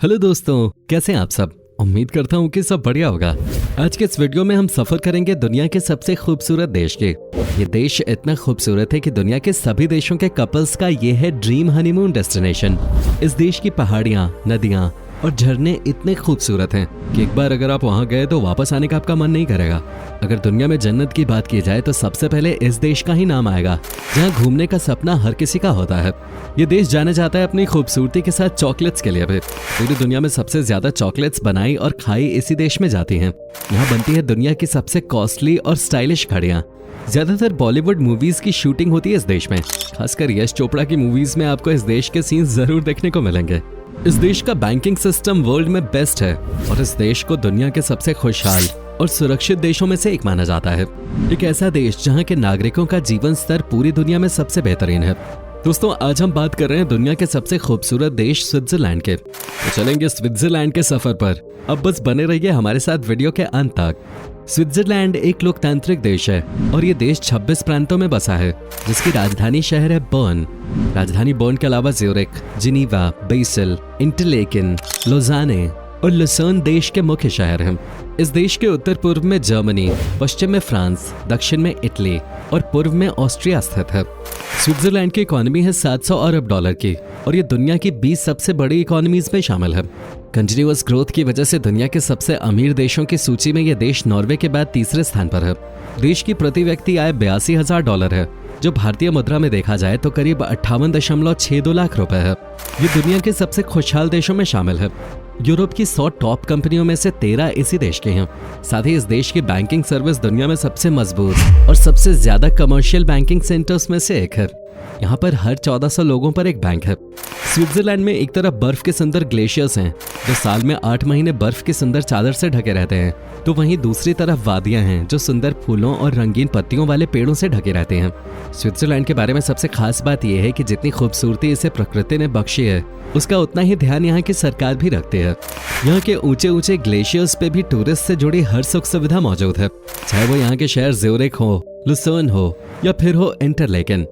Hello दोस्तों, कैसे हैं आप सब। उम्मीद करता हूँ कि सब बढ़िया होगा। आज के इस वीडियो में हम सफर करेंगे दुनिया के सबसे खूबसूरत देश के। ये देश इतना खूबसूरत है कि दुनिया के सभी देशों के कपल्स का ये है ड्रीम हनीमून डेस्टिनेशन। इस देश की पहाड़ियाँ, नदियाँ और झरने इतने खूबसूरत हैं कि एक बार अगर आप वहाँ गए तो वापस आने का आपका मन नहीं करेगा। अगर दुनिया में जन्नत की बात की जाए तो सबसे पहले इस देश का ही नाम आएगा, जहाँ घूमने का सपना हर किसी का होता है। ये देश जाने जाता है अपनी खूबसूरती के साथ चॉकलेट्स के लिए भी। पूरी दुनिया में सबसे ज्यादा चॉकलेट्स बनाई और खाई इसी देश में जाती हैं। यहाँ बनती है दुनिया की सबसे कॉस्टली और स्टाइलिश घड़ियाँ। ज्यादातर बॉलीवुड मूवीज की शूटिंग होती है इस देश में। खासकर यश चोपड़ा की मूवीज में आपको इस देश के सीन्स जरूर देखने को मिलेंगे। इस देश का बैंकिंग सिस्टम वर्ल्ड में बेस्ट है और इस देश को दुनिया के सबसे खुशहाल और सुरक्षित देशों में से एक माना जाता है। एक ऐसा देश जहां के नागरिकों का जीवन स्तर पूरी दुनिया में सबसे बेहतरीन है। दोस्तों, आज हम बात कर रहे हैं दुनिया के सबसे खूबसूरत देश स्विट्जरलैंड के। तो चलेंगे स्विट्जरलैंड के सफर पर। अब बस बने रहिए हमारे साथ वीडियो के अंत तक। स्विट्जरलैंड एक लोकतांत्रिक देश है और ये देश 26 प्रांतों में बसा है, जिसकी राजधानी शहर है बर्न। राजधानी बर्न के अलावा ज्यूरिख, जिनीवा, बेसल, इंटरलेकेन, लोजाने और लुसर्न देश के मुख्य शहर हैं। इस देश के उत्तर पूर्व में जर्मनी, पश्चिम में फ्रांस, दक्षिण में इटली और पूर्व में ऑस्ट्रिया स्थित है। स्विट्जरलैंड की इकोनॉमी है 700 अरब डॉलर की और ये दुनिया की 20 सबसे बड़ी इकोनॉमीज में शामिल है। कंटिन्यूअस ग्रोथ की वजह से दुनिया के सबसे अमीर देशों की सूची में यह देश नॉर्वे के बाद तीसरे स्थान पर है। देश की प्रति व्यक्ति आय 82,000 डॉलर है, जो भारतीय मुद्रा में देखा जाए तो करीब 58.62 लाख रुपए है। ये दुनिया के सबसे खुशहाल देशों में शामिल है। यूरोप की 100 टॉप कंपनियों में से 13 इसी देश के हैं। साथ ही इस देश की बैंकिंग सर्विस दुनिया में सबसे मजबूत और सबसे ज्यादा कमर्शियल बैंकिंग सेंटर्स में से एक है। यहाँ पर हर 1400 लोगों पर एक बैंक है। स्विट्जरलैंड में एक तरफ बर्फ के सुंदर ग्लेशियर्स हैं, जो साल में 8 महीने बर्फ की सुंदर चादर से ढके रहते हैं, तो वहीं दूसरी तरफ वादियां हैं, जो सुंदर फूलों और रंगीन पत्तियों वाले पेड़ों से ढके रहते हैं। स्विट्जरलैंड के बारे में सबसे खास बात यह है कि जितनी खूबसूरती इसे प्रकृति ने बख्शी है, उसका उतना ही ध्यान यहाँ की सरकार भी रखती है। यहाँ के ऊंचे ऊंचे ग्लेशियर्स पे भी टूरिस्ट से जुड़ी हर सुख सुविधा मौजूद है, चाहे वो यहाँ के शहर ज्यूरिख हो, लुसर्न हो या फिर हो इंटरलेकेन।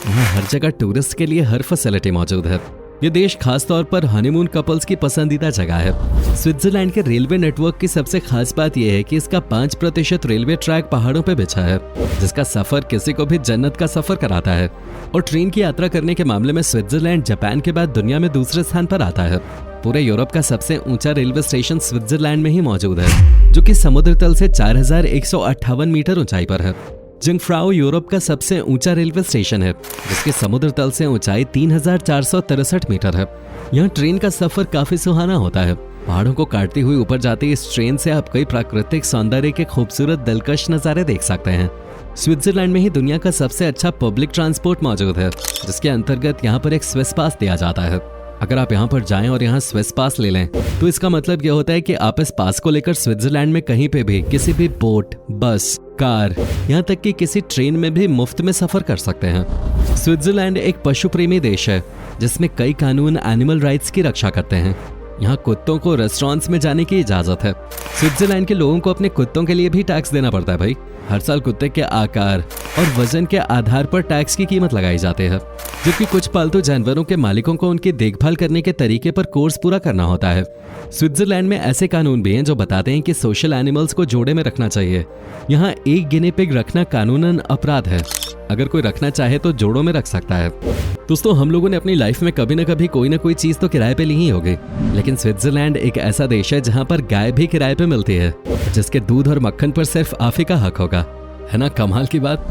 यहाँ हर जगह टूरिस्ट के लिए हर फैसिलिटी मौजूद है। ये देश खास तौर पर हनीमून कपल्स की पसंदीदा जगह है। स्विट्जरलैंड के रेलवे नेटवर्क की सबसे खास बात यह है कि इसका 5% रेलवे ट्रैक पहाड़ों पे बिछा है, जिसका सफर किसी को भी जन्नत का सफर कराता है। और ट्रेन की यात्रा करने के मामले में स्विट्जरलैंड जापान के बाद दुनिया में दूसरे स्थान पर आता है। पूरे यूरोप का सबसे ऊंचा रेलवे स्टेशन स्विट्जरलैंड में ही मौजूद है, जो कि समुद्र तल से 4158 मीटर ऊंचाई पर है। जंगफ्राउ यूरोप का सबसे ऊंचा रेलवे स्टेशन है, जिसके समुद्र तल से ऊंचाई 3463 मीटर है। यहाँ ट्रेन का सफर काफी सुहाना होता है। पहाड़ों को काटती हुई ऊपर जाती इस ट्रेन से आप कई प्राकृतिक सौंदर्य के खूबसूरत दिलकश नजारे देख सकते हैं। स्विट्जरलैंड में ही दुनिया का सबसे अच्छा पब्लिक ट्रांसपोर्ट मौजूद है, जिसके अंतर्गत यहाँ पर एक स्विस पास दिया जाता है। अगर आप यहाँ पर जाएं और यहाँ स्विस पास ले लें, तो इसका मतलब यह होता है कि आप इस पास को लेकर स्विट्जरलैंड में कहीं पे भी, किसी भी बोट, बस, कार, यहाँ तक कि किसी ट्रेन में भी मुफ्त में सफर कर सकते हैं। स्विट्जरलैंड एक पशु प्रेमी देश है, जिसमें कई कानून एनिमल राइट्स की रक्षा करते हैं। यहाँ कुत्तों को रेस्टोरेंट्स में जाने की इजाजत है। स्विट्जरलैंड के लोगों को अपने कुत्तों के लिए भी टैक्स देना पड़ता है भाई। हर साल कुत्ते के आकार और वजन के आधार पर टैक्स की कीमत लगाई जाती है, जबकि कुछ पालतू जानवरों के मालिकों को उनकी देखभाल करने के तरीके पर कोर्स पूरा करना होता है। स्विट्जरलैंड में ऐसे कानून भी हैं जो बताते हैं कि सोशल एनिमल्स को जोड़े में रखना चाहिए। यहाँ एक गिनी पिग रखना कानूनन अपराध है। अगर कोई रखना चाहे तो जोड़ों में रख सकता है। दोस्तों, हम लोगों ने अपनी लाइफ में कभी न कभी कोई ना कोई चीज तो किराए पे ली ही होगी, लेकिन स्विट्जरलैंड एक ऐसा देश है जहाँ पर गाय भी किराए पे मिलती है, जिसके दूध और मक्खन पर सिर्फ आप ही का हक होगा। है ना कमाल की बात।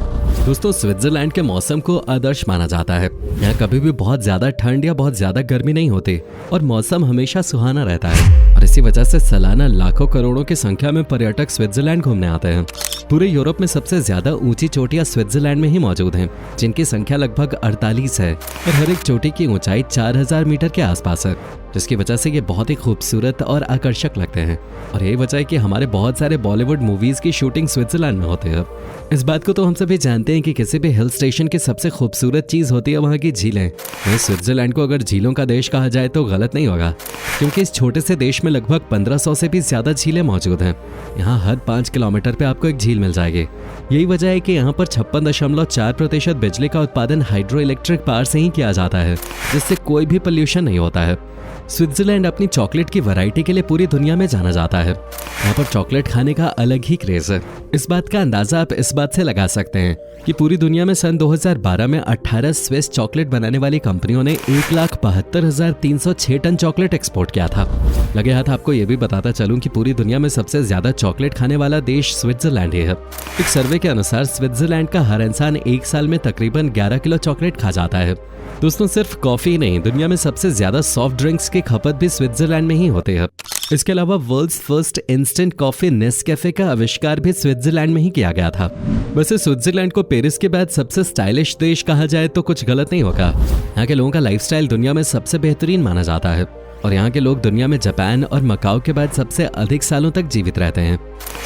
दोस्तों, स्विट्जरलैंड के मौसम को आदर्श माना जाता है। यहाँ कभी भी बहुत ज्यादा ठंड या बहुत ज्यादा गर्मी नहीं होती और मौसम हमेशा सुहाना रहता है, और इसी वजह से सालाना लाखों करोड़ों की संख्या में पर्यटक स्विट्जरलैंड घूमने आते हैं। पूरे यूरोप में सबसे ज्यादा ऊंची चोटियां स्विट्जरलैंड में ही मौजूद हैं, जिनकी संख्या लगभग 48 है और हर एक चोटी की ऊंचाई 4000 मीटर के आसपास है, जिसकी वजह से ये बहुत ही खूबसूरत और आकर्षक लगते हैं। और यही वजह है कि हमारे बहुत सारे बॉलीवुड मूवीज की शूटिंग स्विट्जरलैंड में होती है। इस बात को तो हम सभी जानते हैं कि किसी भी हिल स्टेशन की सबसे खूबसूरत चीज होती है वहाँ की झीलें। वहीं स्विट्जरलैंड को अगर झीलों का देश कहा जाए तो गलत नहीं होगा, क्योंकि इस छोटे से देश में लगभग 1500 से भी ज्यादा झीलें मौजूद हैं। यहाँ हर 5 किलोमीटर पे आपको एक झील मिल जाएगी। यही वजह है कि यहाँ पर 56.4% बिजली का उत्पादन हाइड्रो इलेक्ट्रिक पावर से ही किया जाता है, जिससे कोई भी पोल्यूशन नहीं होता है। स्विट्जरलैंड अपनी चॉकलेट की वैरायटी के लिए पूरी दुनिया में जाना जाता है। यहाँ पर चॉकलेट खाने का अलग ही क्रेज है। इस बात का अंदाजा आप इस बात से लगा सकते हैं कि पूरी दुनिया में सन 2012 में 18 स्विस चॉकलेट बनाने वाली कंपनियों ने 1,72,306 टन चॉकलेट एक्सपोर्ट किया था। लगे हाथ आपको ये भी बताता चलूं कि पूरी दुनिया में सबसे ज्यादा चॉकलेट खाने वाला देश स्विट्जरलैंड ही है। एक सर्वे के अनुसार स्विट्जरलैंड का हर इंसान एक साल में तकरीबन 11 किलो चॉकलेट खा जाता है। दोस्तों, सिर्फ कॉफी नहीं, दुनिया में सबसे ज्यादा सॉफ्ट ड्रिंक्स की खपत भी स्विट्जरलैंड में ही होती है। इसके अलावा world's first instant coffee Nescafe का आविष्कार भी स्विट्जरलैंड में ही किया गया था। वैसे स्विट्जरलैंड को पेरिस के बाद सबसे स्टाइलिश देश कहा जाए तो कुछ गलत नहीं होगा। यहाँ के लोगों का लाइफस्टाइल दुनिया में सबसे बेहतरीन माना जाता है और यहाँ के लोग दुनिया में जापान और मकाओ के बाद सबसे अधिक सालों तक जीवित रहते हैं।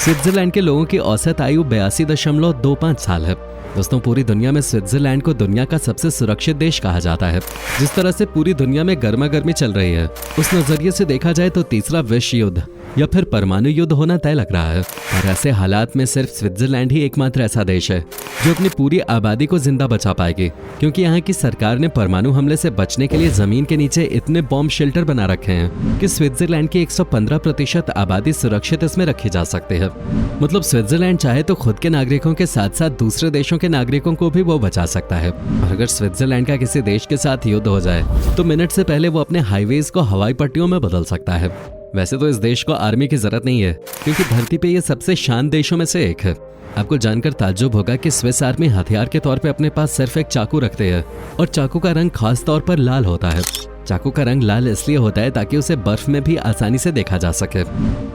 स्विट्जरलैंड के लोगों की औसत आयु 82.25 साल है। दोस्तों, पूरी दुनिया में स्विट्जरलैंड को दुनिया का सबसे सुरक्षित देश कहा जाता है। जिस तरह से पूरी दुनिया में गर्मा गर्मी चल रही है, उस नजरिए से देखा जाए तो तीसरा विश्व युद्ध या फिर परमाणु युद्ध होना तय लग रहा है। और ऐसे हालात में सिर्फ स्विट्जरलैंड ही एकमात्र ऐसा देश है जो अपनी पूरी आबादी को जिंदा बचा पाएगी, क्योंकि यहाँ की सरकार ने परमाणु हमले से बचने के लिए जमीन के नीचे इतने बॉम्ब शेल्टर बना रखे हैं कि स्विट्जरलैंड की 115% आबादी सुरक्षित इसमें रखी जा सकती है। मतलब स्विट्जरलैंड चाहे तो खुद के नागरिकों के साथ साथ दूसरे देशों के नागरिकों को भी वो बचा सकता है। और अगर स्विट्जरलैंड का किसी देश के साथ युद्ध हो जाए तो मिनट से पहले वो अपने हाईवेज को हवाई पट्टियों में बदल सकता है। वैसे तो इस देश को आर्मी की जरूरत नहीं है, क्योंकि धरती पे ये सबसे शांत देशों में से एक है। आपको जानकर ताज्जुब होगा कि स्विस आर्मी हथियार के तौर पे अपने पास सिर्फ एक चाकू रखते हैं और चाकू का रंग खास तौर पर लाल होता है। चाकू का रंग लाल इसलिए होता है ताकि उसे बर्फ में भी आसानी से देखा जा सके।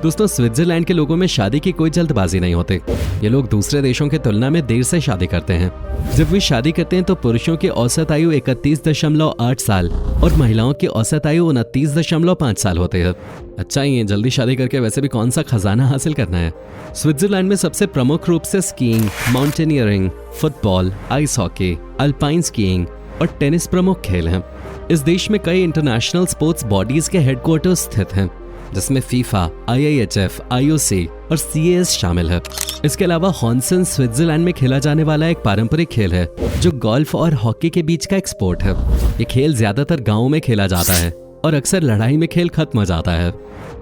दोस्तों, स्विट्जरलैंड के लोगों में शादी की कोई जल्दबाजी नहीं होती। ये लोग दूसरे देशों की तुलना में देर से शादी करते हैं। जब वे शादी करते हैं तो पुरुषों की औसत आयु 31.8 साल और महिलाओं की औसत आयु 29.5 साल होती है। अच्छा ही है, जल्दी शादी करके वैसे भी कौन सा खजाना हासिल करना है। स्विट्जरलैंड में सबसे प्रमुख रूप से skiing, mountaineering, football, ice hockey, alpine skiing और टेनिस प्रमुख खेल हैं। इस देश में कई इंटरनेशनल स्पोर्ट्स बॉडीज के हेडक्वार्टर्स स्थित हैं, जिसमें फीफा, IIHF, IOC और CAS शामिल है। इसके अलावा हॉन्सन स्विट्जरलैंड में खेला जाने वाला एक पारंपरिक खेल है जो गोल्फ और हॉकी के बीच का एक स्पोर्ट है। ये खेल ज्यादातर गाँवों में खेला जाता है और अक्सर लड़ाई में खेल खत्म हो जाता है।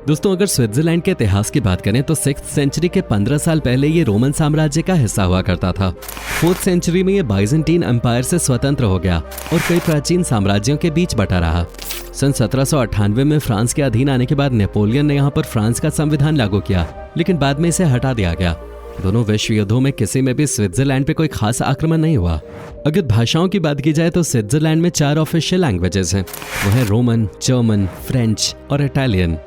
दोस्तों, अगर स्विट्जरलैंड के इतिहास की बात करें तो 6th सेंचुरी के 15 साल पहले ये रोमन साम्राज्य का हिस्सा हुआ करता था। 4th सेंचुरी में ये बाइजेंटीन एम्पायर से स्वतंत्र हो गया और कई प्राचीन साम्राज्यों के बीच बटा रहा। सन 1798 में फ्रांस के अधीन आने के बाद नेपोलियन ने यहाँ पर फ्रांस का संविधान लागू किया, लेकिन बाद में इसे हटा दिया गया। दोनों विश्व युद्धों में किसी में भी स्विट्जरलैंड पे कोई खास आक्रमण नहीं हुआ। अगर भाषाओं की बात की जाए तो स्विट्जरलैंड में 4 ऑफिशियल लैंग्वेजेस हैं। वो है रोमन, जर्मन, फ्रेंच और इटालियन।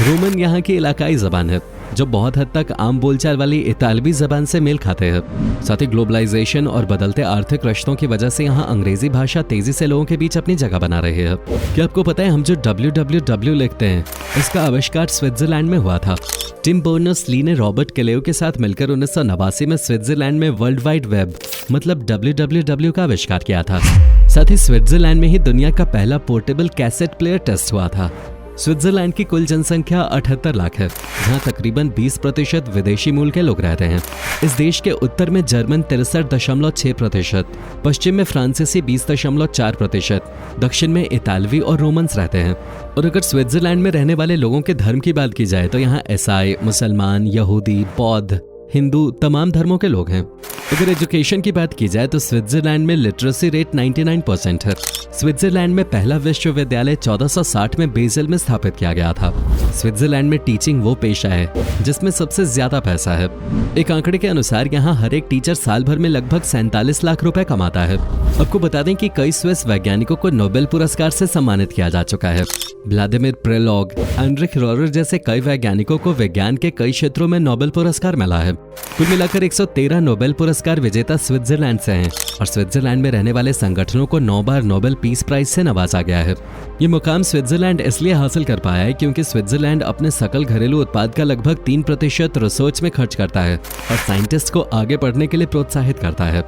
रोमन यहाँ की इलाकाई जबान है जो बहुत हद तक आम बोलचाल वाली इतालवी जबान से मेल खाते हैं। साथ ही ग्लोबलाइजेशन और बदलते आर्थिक रिश्तों की वजह से यहाँ अंग्रेजी भाषा तेजी से लोगों के बीच अपनी जगह बना रही है। क्या आपको पता है, हम जो www लिखते हैं इसका आविष्कार स्विट्जरलैंड में हुआ था। टिम बर्नर्स-ली ने रॉबर्ट कैलेव के साथ मिलकर 1989 में स्विट्जरलैंड में वर्ल्ड वाइड वेब मतलब www का आविष्कार किया था। साथ ही स्विट्जरलैंड में ही दुनिया का पहला पोर्टेबल कैसेट प्लेयर टेस्ट हुआ था। स्विट्जरलैंड की कुल जनसंख्या 78 लाख है, जहां तकरीबन 20% विदेशी मूल के लोग रहते हैं। इस देश के उत्तर में जर्मन 63.6%, पश्चिम में फ्रांसीसी 20.4%, दक्षिण में इतालवी और रोमन्स रहते हैं। और अगर स्विट्जरलैंड में रहने वाले लोगों के धर्म की बात की जाए तो यहाँ ईसाई, मुसलमान, यहूदी, बौद्ध, हिंदू तमाम धर्मों के लोग हैं। अगर एजुकेशन की बात की जाए तो स्विट्जरलैंड में लिटरेसी रेट 99% है। स्विट्जरलैंड में पहला विश्वविद्यालय 1460 में बेज़ल में स्थापित किया गया था। स्विट्जरलैंड में टीचिंग वो पेशा है जिसमें सबसे ज्यादा पैसा है। एक आंकड़े के अनुसार यहाँ हर एक टीचर साल भर में लगभग 47 लाख रुपए कमाता है। आपको बता दें कि कई स्विस वैज्ञानिकों को नोबेल पुरस्कार से सम्मानित किया जा चुका है। व्लादिमीर प्रेलोग, एनरिक रोरर जैसे कई वैज्ञानिकों को विज्ञान के कई क्षेत्रों में नोबेल पुरस्कार मिला है। कुल मिलाकर 113 नोबेल पुरस्कार विजेता स्विट्जरलैंड से हैं और स्विट्जरलैंड में रहने वाले संगठनों को 9 बार नोबेल पीस प्राइज से नवाजा गया है। ये मुकाम स्विट्जरलैंड इसलिए हासिल कर पाया है क्योंकि स्विट्जरलैंड अपने सकल घरेलू उत्पाद का लगभग 3% रिसर्च में खर्च करता है और साइंटिस्ट को आगे बढ़ने के लिए प्रोत्साहित करता है।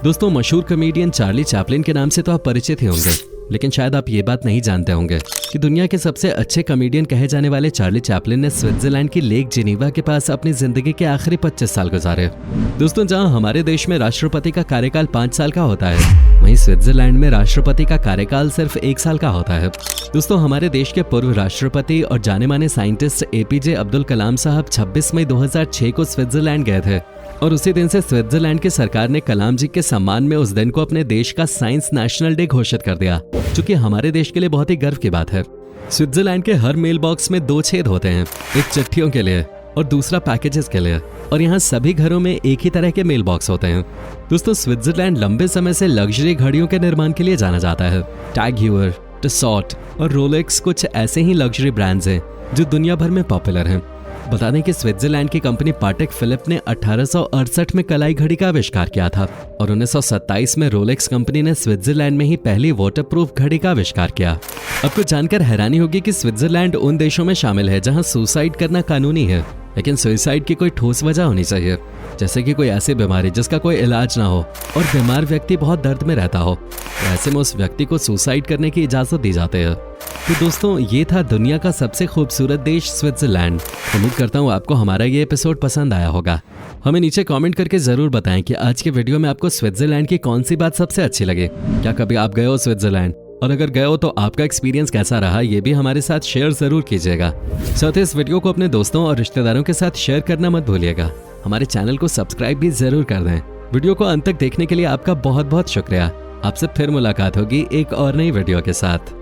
दोस्तों, मशहूर कॉमेडियन चार्ली चैपलिन के नाम से तो आप परिचित ही होंगे। लेकिन शायद आप ये बात नहीं जानते होंगे कि दुनिया के सबसे अच्छे कॉमेडियन कहे जाने वाले चार्ली चैपलिन ने स्विट्जरलैंड की लेक जिनीवा के पास अपनी जिंदगी के आखिरी 25 साल गुजारे। दोस्तों, जहां हमारे देश में राष्ट्रपति का कार्यकाल 5 साल का होता है, वहीं स्विट्जरलैंड में राष्ट्रपति का कार्यकाल सिर्फ 1 साल का होता है। दोस्तों, हमारे देश के पूर्व राष्ट्रपति और जाने माने साइंटिस्ट एपीजे अब्दुल कलाम साहब 26 मई 2006 को स्विट्जरलैंड गए थे और उसी दिन से स्विट्जरलैंड की सरकार ने कलाम जी के सम्मान में उस दिन को अपने देश का साइंस नेशनल डे घोषित कर दिया, जो कि हमारे देश के लिए बहुत ही गर्व की बात है। स्विट्जरलैंड के हर मेल बॉक्स में 2 छेद होते हैं, एक चिट्ठियों के लिए और दूसरा पैकेजेस के लिए, और यहाँ सभी घरों में एक ही तरह के मेल बॉक्स होते हैं। दोस्तों, स्विट्जरलैंड लंबे समय से लग्जरी घड़ियों के निर्माण के लिए जाना जाता है। टैग ह्यूअर, टसॉट और रोलेक्स कुछ ऐसे ही लग्जरी ब्रांड्स हैं जो दुनिया भर में पॉपुलर हैं। बता दें कि स्विट्जरलैंड की कंपनी पाटेक फिलिप ने 1868 में कलाई घड़ी का आविष्कार किया था और 1927 में रोलेक्स कंपनी ने स्विट्जरलैंड में ही पहली वाटरप्रूफ घड़ी का आविष्कार किया। आपको जानकर हैरानी होगी कि स्विट्जरलैंड उन देशों में शामिल है जहां सुसाइड करना कानूनी है, लेकिन सुसाइड की कोई ठोस वजह होनी चाहिए, जैसे कि कोई ऐसी बीमारी जिसका कोई इलाज ना हो और बीमार व्यक्ति बहुत दर्द में रहता हो, तो ऐसे में उस व्यक्ति को सुसाइड करने की इजाजत दी जाती है। तो दोस्तों, ये था दुनिया का सबसे खूबसूरत देश स्विट्जरलैंड। उम्मीद करता हूँ आपको हमारा ये एपिसोड पसंद आया होगा। हमें नीचे कमेंट करके जरूर बताएं कि आज के वीडियो में आपको स्विट्जरलैंड की कौन सी बात सबसे अच्छी लगी। क्या कभी आप गए हो स्विट्जरलैंड, और अगर गए हो तो आपका एक्सपीरियंस कैसा रहा, ये भी हमारे साथ शेयर जरूर कीजिएगा। साथ ही इस वीडियो को अपने दोस्तों और रिश्तेदारों के साथ शेयर करना मत भूलिएगा। हमारे चैनल को सब्सक्राइब भी जरूर कर दें। वीडियो को अंत तक देखने के लिए आपका बहुत बहुत शुक्रिया। आपसे फिर मुलाकात होगी एक और नई वीडियो के साथ।